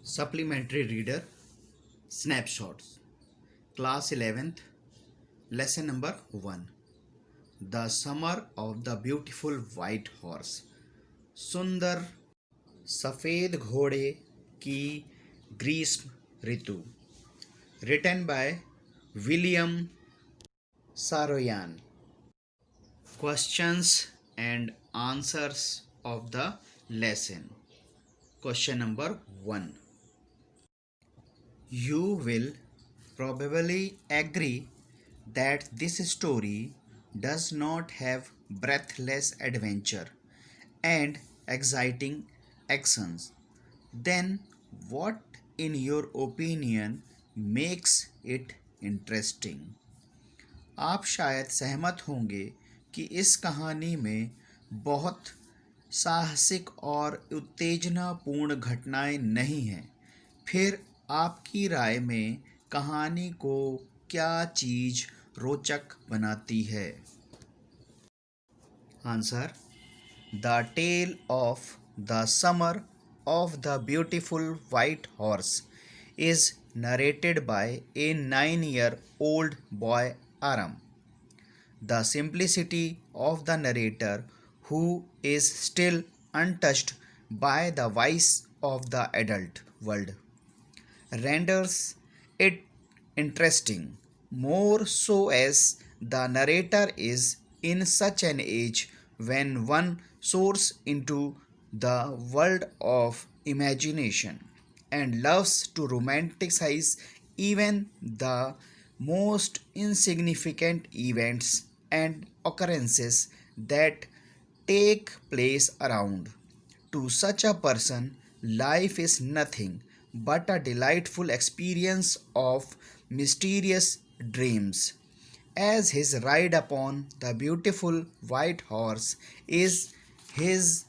Supplementary Reader Snapshots Class 11th Lesson number 1 The Summer of the Beautiful White Horse सुंदर सफ़ेद घोड़े की ग्रीष्म ऋतु Written by William Saroyan Questions and answers of the lesson. Question number 1. You will probably agree that this story does not have breathless adventure and exciting actions. Then, what, in your opinion, makes it interesting? आप शायद सहमत होंगे कि इस कहानी में बहुत साहसिक और उत्तेजनापूर्ण घटनाएं नहीं हैं। फिर आपकी राय में कहानी को क्या चीज़ रोचक बनाती है? Answer: the tale of the summer of the beautiful white horse is narrated by a 9-year-old boy Aram. The simplicity of the narrator, who is still untouched by the vice of the adult world, renders it interesting, more so as the narrator is in such an age when one soars into the world of imagination and loves to romanticize even the most insignificant events and occurrences that take place around. To such a person, life is nothing but a delightful experience of mysterious dreams. As his ride upon the beautiful white horse is his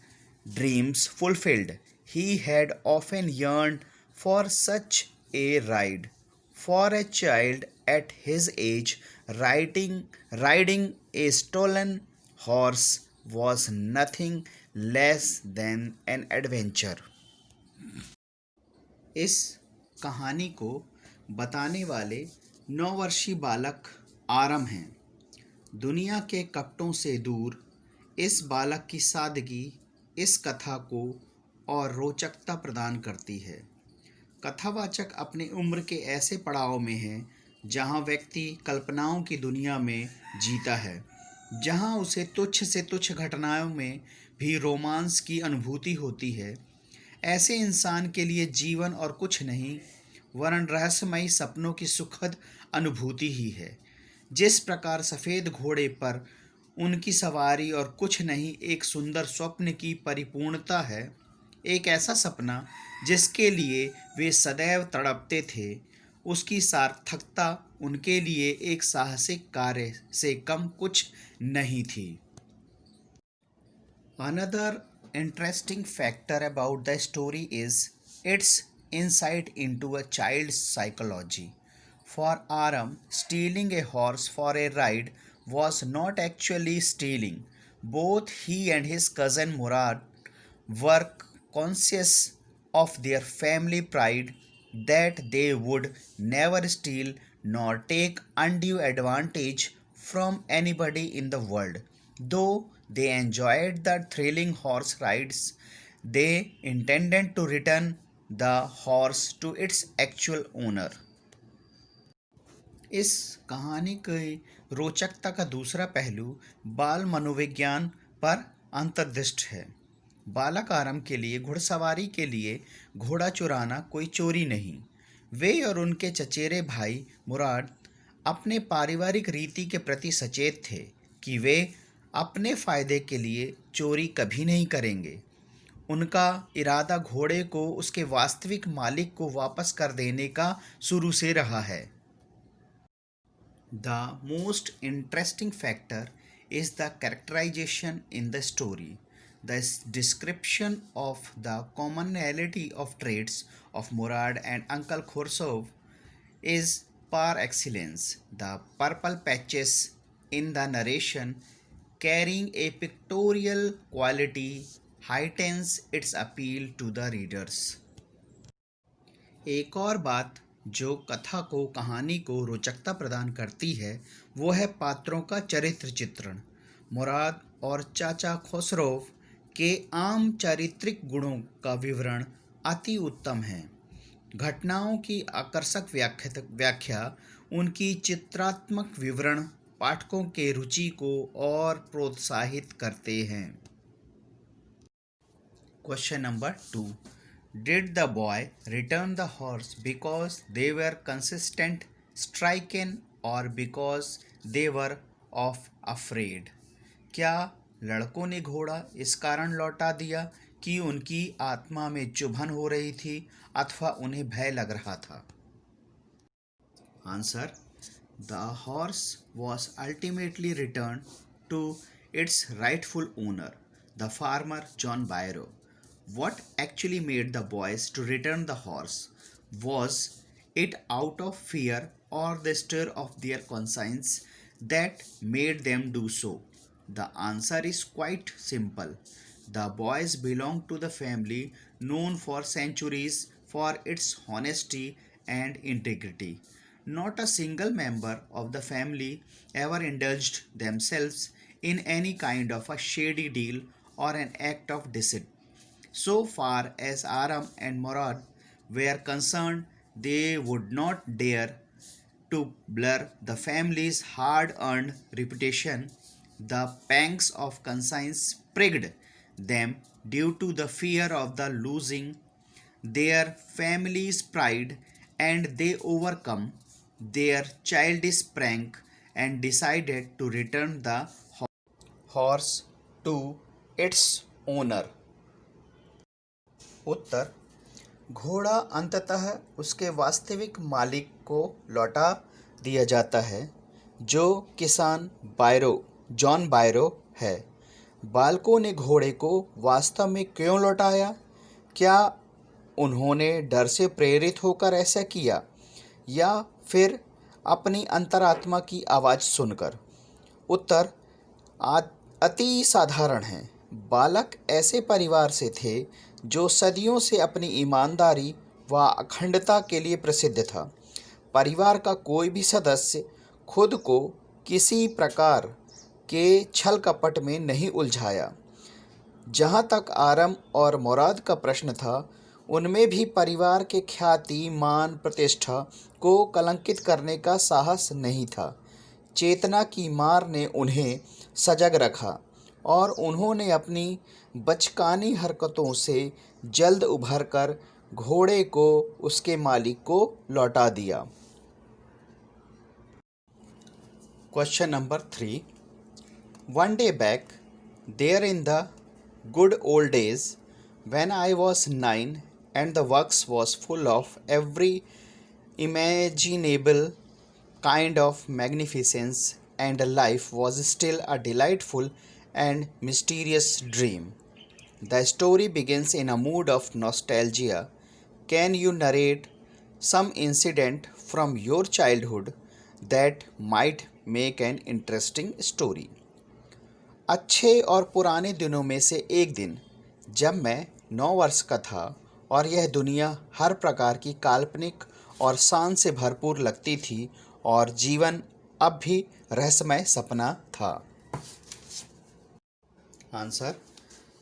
dreams fulfilled, he had often yearned for such a ride. For a child at his age, riding a stolen horse was nothing less than an adventure. इस कहानी को बताने वाले 9 वर्षीय बालक आरम हैं। दुनिया के कपटों से दूर इस बालक की सादगी इस कथा को और रोचकता प्रदान करती है। कथावाचक अपनी उम्र के ऐसे पड़ाव में है जहां व्यक्ति कल्पनाओं की दुनिया में जीता है, जहां उसे तुच्छ से तुच्छ घटनाओं में भी रोमांस की अनुभूति होती है। ऐसे इंसान के लिए जीवन और कुछ नहीं वरन रहस्यमयी सपनों की सुखद अनुभूति ही है। जिस प्रकार सफ़ेद घोड़े पर उनकी सवारी और कुछ नहीं एक सुंदर स्वप्न की परिपूर्णता है, एक ऐसा सपना जिसके लिए वे सदैव तड़पते थे, उसकी सार्थकता उनके लिए एक साहसिक कार्य से कम कुछ नहीं थी। Another interesting factor about the story is its insight into a child's psychology. For Aram, stealing a horse for a ride was not actually stealing. Both he and his cousin Murad were conscious of their family pride that they would never steal nor take undue advantage from anybody in the world. Though they enjoyed the thrilling horse rides, they intended to return the horse to its actual owner. इस कहानी की रोचकता का दूसरा पहलू बाल मनोविज्ञान पर अंतर्दृष्ट है। बालक आरम के लिए घुड़सवारी के लिए घोड़ा चुराना कोई चोरी नहीं। वे और उनके चचेरे भाई मुराद अपने पारिवारिक रीति के प्रति सचेत थे कि वे अपने फ़ायदे के लिए चोरी कभी नहीं करेंगे। उनका इरादा घोड़े को उसके वास्तविक मालिक को वापस कर देने का शुरू से रहा है। The most interesting factor is the characterization in the story. The description of the commonality of traits of Murad and Uncle Khosrow is par excellence. The purple patches in the narration, carrying a pictorial quality, heightens its appeal to the readers. एक और बात जो कथा को कहानी को रोचकता प्रदान करती है वो है पात्रों का चरित्र चित्रण। मुराद और चाचा खुसरो के आम चारित्रिक गुणों का विवरण अति उत्तम है। घटनाओं की आकर्षक व्याख्या उनकी चित्रात्मक विवरण पाठकों के रुचि को और प्रोत्साहित करते हैं। Question number 2. Did the boy return the horse because they were consistent stricken or because they were of afraid? क्या लड़कों ने घोड़ा इस कारण लौटा दिया कि उनकी आत्मा में चुभन हो रही थी अथवा उन्हें भय लग रहा था? Answer: The horse was ultimately returned to its rightful owner, the farmer John Byrow. What actually made the boys to return the horse? Was it out of fear or the stir of their conscience that made them do so? The answer is quite simple. The boys belonged to the family known for centuries for its honesty and integrity. Not a single member of the family ever indulged themselves in any kind of a shady deal or an act of deceit. So far as Aram and Murad were concerned, they would not dare to blur the family's hard-earned reputation. The pangs of conscience pricked them due to the fear of the losing their family's pride, and they overcome their childish prank and decided to return the horse to its owner. उत्तर: घोड़ा अंततः उसके वास्तविक मालिक को लौटा दिया जाता है जो किसान जॉन बायरो है। बालकों ने घोड़े को वास्तव में क्यों लौटाया? क्या उन्होंने डर से प्रेरित होकर ऐसा किया या फिर अपनी अंतरात्मा की आवाज़ सुनकर? उत्तर अति साधारण है। बालक ऐसे परिवार से थे जो सदियों से अपनी ईमानदारी व अखंडता के लिए प्रसिद्ध था। परिवार का कोई भी सदस्य खुद को किसी प्रकार के छल कपट में नहीं उलझाया। जहाँ तक आरम और मुराद का प्रश्न था, उनमें भी परिवार के ख्याति, मान, प्रतिष्ठा को कलंकित करने का साहस नहीं था। चेतना की मार ने उन्हें सजग रखा और उन्होंने अपनी बचकानी हरकतों से जल्द उभरकर घोड़े को उसके मालिक को लौटा दिया। Question number 3. One day back, there in the good old days, when I was 9 and the works was full of every imaginable kind of magnificence and life was still a delightful and mysterious dream. The story begins in a mood of nostalgia. Can you narrate some incident from your childhood that might make an interesting story? अच्छे और पुराने दिनों में से एक दिन, जब मैं 9 वर्ष का था और यह दुनिया हर प्रकार की काल्पनिक और शान से भरपूर लगती थी और जीवन अब भी रहस्यमय सपना था। Answer: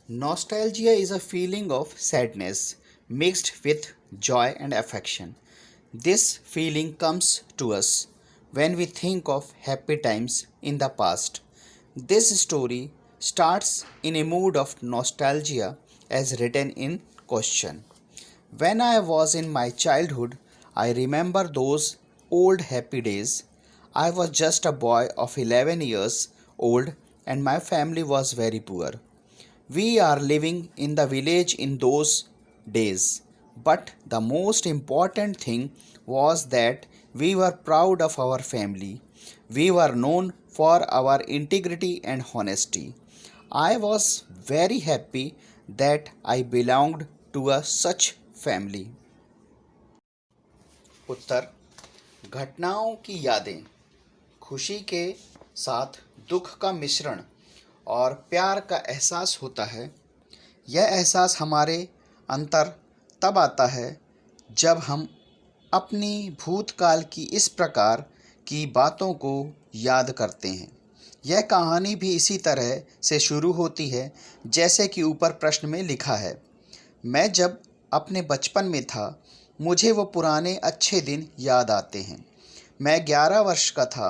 Nostalgia is a feeling of sadness mixed with joy and affection. This feeling comes to us when we think of happy times in the past. This story starts in a mood of nostalgia as written in question. When I was in my childhood, I remember those old happy days. I was just a boy of 11 years old and my family was very poor. We are living in the village in those days, but the most important thing was that we were proud of our family. We were known for our integrity and honesty. I was very happy that I belonged to a such family. उत्तर: घटनाओं की यादें, खुशी के साथ दुख का मिश्रण और प्यार का एहसास होता है। यह एहसास हमारे अंतर तब आता है जब हम अपनी भूतकाल की इस प्रकार की बातों को याद करते हैं। यह कहानी भी इसी तरह से शुरू होती है जैसे कि ऊपर प्रश्न में लिखा है। मैं जब अपने बचपन में था, मुझे वो पुराने अच्छे दिन याद आते हैं। मैं 11 वर्ष का था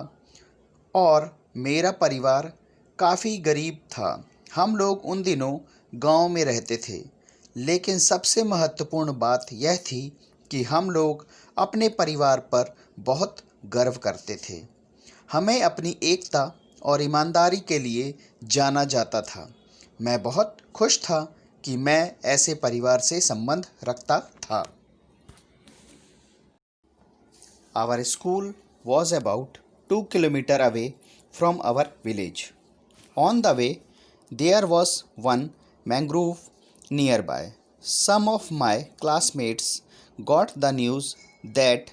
और मेरा परिवार काफ़ी गरीब था। हम लोग उन दिनों गांव में रहते थे, लेकिन सबसे महत्वपूर्ण बात यह थी कि हम लोग अपने परिवार पर बहुत गर्व करते थे। हमें अपनी एकता और ईमानदारी के लिए जाना जाता था। मैं बहुत खुश था कि मैं ऐसे परिवार से संबंध रखता था। Our school was about 2 kilometers away from our village. On the way, there was one mangrove nearby. Some of my classmates got the news that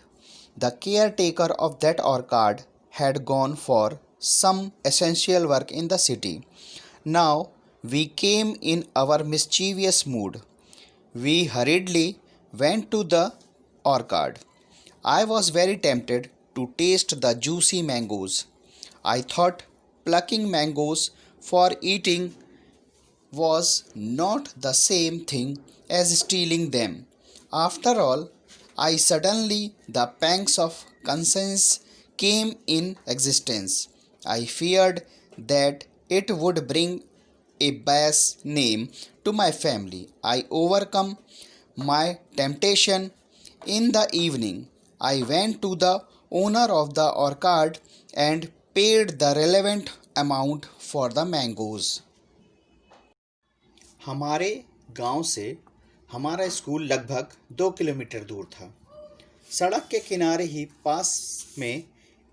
the caretaker of that orchard had gone for some essential work in the city. Now we came in our mischievous mood. We hurriedly went to the orchard. I was very tempted to taste the juicy mangoes. I thought plucking mangoes for eating was not the same thing as stealing them. After all, I suddenly the pangs of conscience came in existence. I feared that it would bring a bad name to my family. I overcome my temptation. In the evening, I went to the owner of the orchard and paid the relevant amount for the mangoes. हमारे गांव से हमारा school लगभग 2 kilometre दूर था। सड़क के किनारे ही पास में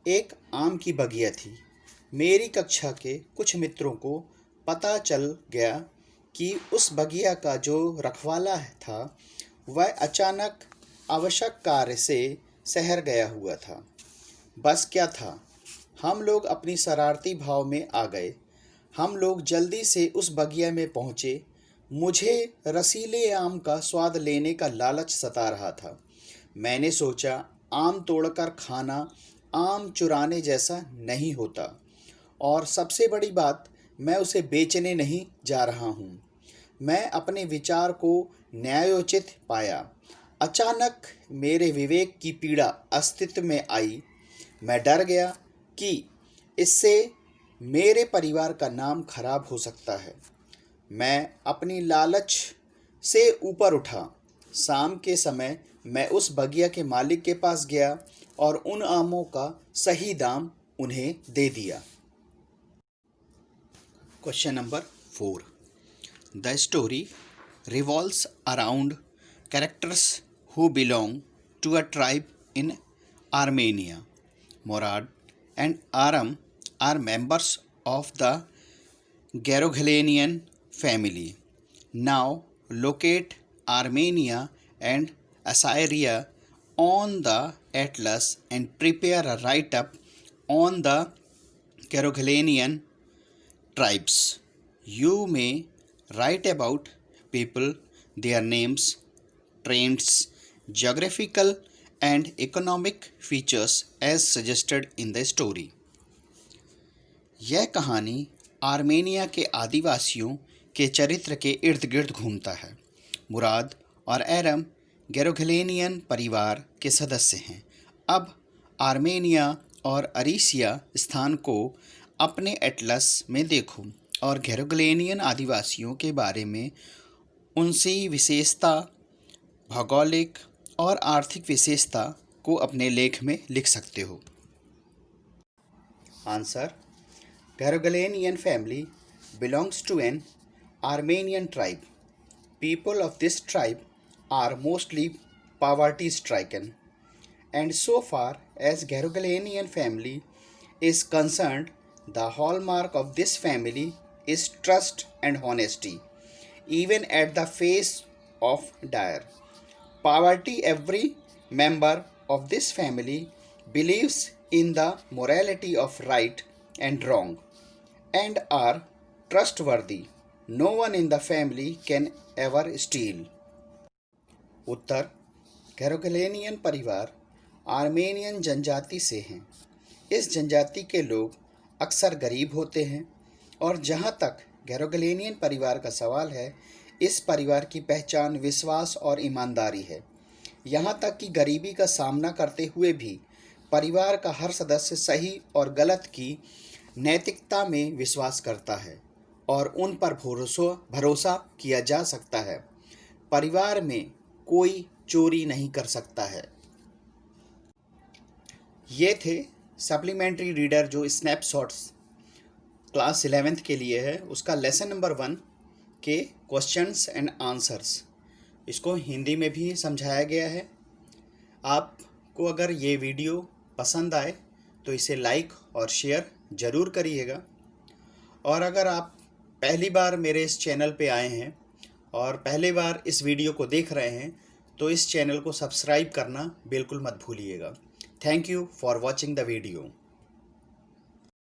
एक आम की बगिया थी। मेरी कक्षा के कुछ मित्रों को पता चल गया कि उस बगिया का जो रखवाला था वह अचानक आवश्यक कार्य से शहर गया हुआ था। बस क्या था, हम लोग अपनी शरारती भाव में आ गए। हम लोग जल्दी से उस बगिया में पहुँचे। मुझे रसीले आम का स्वाद लेने का लालच सता रहा था। मैंने सोचा आम तोड़कर खाना आम चुराने जैसा नहीं होता, और सबसे बड़ी बात, मैं उसे बेचने नहीं जा रहा हूँ। मैं अपने विचार को न्यायोचित पाया। अचानक मेरे विवेक की पीड़ा अस्तित्व में आई। मैं डर गया कि इससे मेरे परिवार का नाम खराब हो सकता है। मैं अपनी लालच से ऊपर उठा। शाम के समय मैं उस बगिया के मालिक के पास गया और उन आमों का सही दाम उन्हें दे दिया। Question number 4. The story revolves around characters who belong to a tribe in Armenia. Murad and Aram are members of the Geroglanian family. Now locate Armenia and Assyria on the atlas and prepare a write-up on the Geroglanian tribes. You may write about people, their names, trends, geographical and economic features as suggested in the story. यह कहानी Armenia के आदिवासियों के चरित्र के इर्द गिर्द घूमता है। मुराद और एरम गेरोग्लेनियन परिवार के सदस्य हैं। अब आर्मेनिया और अरीसिया स्थान को अपने एटलस में देखो और गेरोग्लेनियन आदिवासियों के बारे में उनसी विशेषता, भौगोलिक और आर्थिक विशेषता को अपने लेख में लिख सकते हो। Answer: Geroglanian family belongs to an Armenian tribe. People of this tribe are mostly poverty-stricken, and so far as Geroglanian family is concerned, the hallmark of this family is trust and honesty, even at the face of dire poverty. Every member of this family believes in the morality of right and wrong and are trustworthy. No one in the family can ever steal. उत्तर: गैरोगलेनियन परिवार Armenian जनजाति से हैं। इस जनजाति के लोग अक्सर गरीब होते हैं और जहाँ तक गैरोगलेनियन परिवार का सवाल है, इस परिवार की पहचान विश्वास और ईमानदारी है। यहाँ तक कि गरीबी का सामना करते हुए भी परिवार का हर सदस्य सही और गलत की नैतिकता में विश्वास करता है और उन पर भरोसा किया जा सकता है। परिवार में कोई चोरी नहीं कर सकता है। ये थे सप्लीमेंट्री रीडर जो स्नैपशॉट्स क्लास 11th के लिए है, उसका लेसन नंबर 1 के क्वेश्चंस एंड आंसर्स। इसको हिंदी में भी समझाया गया है। आपको अगर ये वीडियो पसंद आए तो इसे लाइक और शेयर ज़रूर करिएगा। और अगर आप पहली बार मेरे इस चैनल पे आए हैं और पहली बार इस वीडियो को देख रहे हैं तो इस चैनल को सब्सक्राइब करना बिल्कुल मत भूलिएगा। Thank you for watching the video.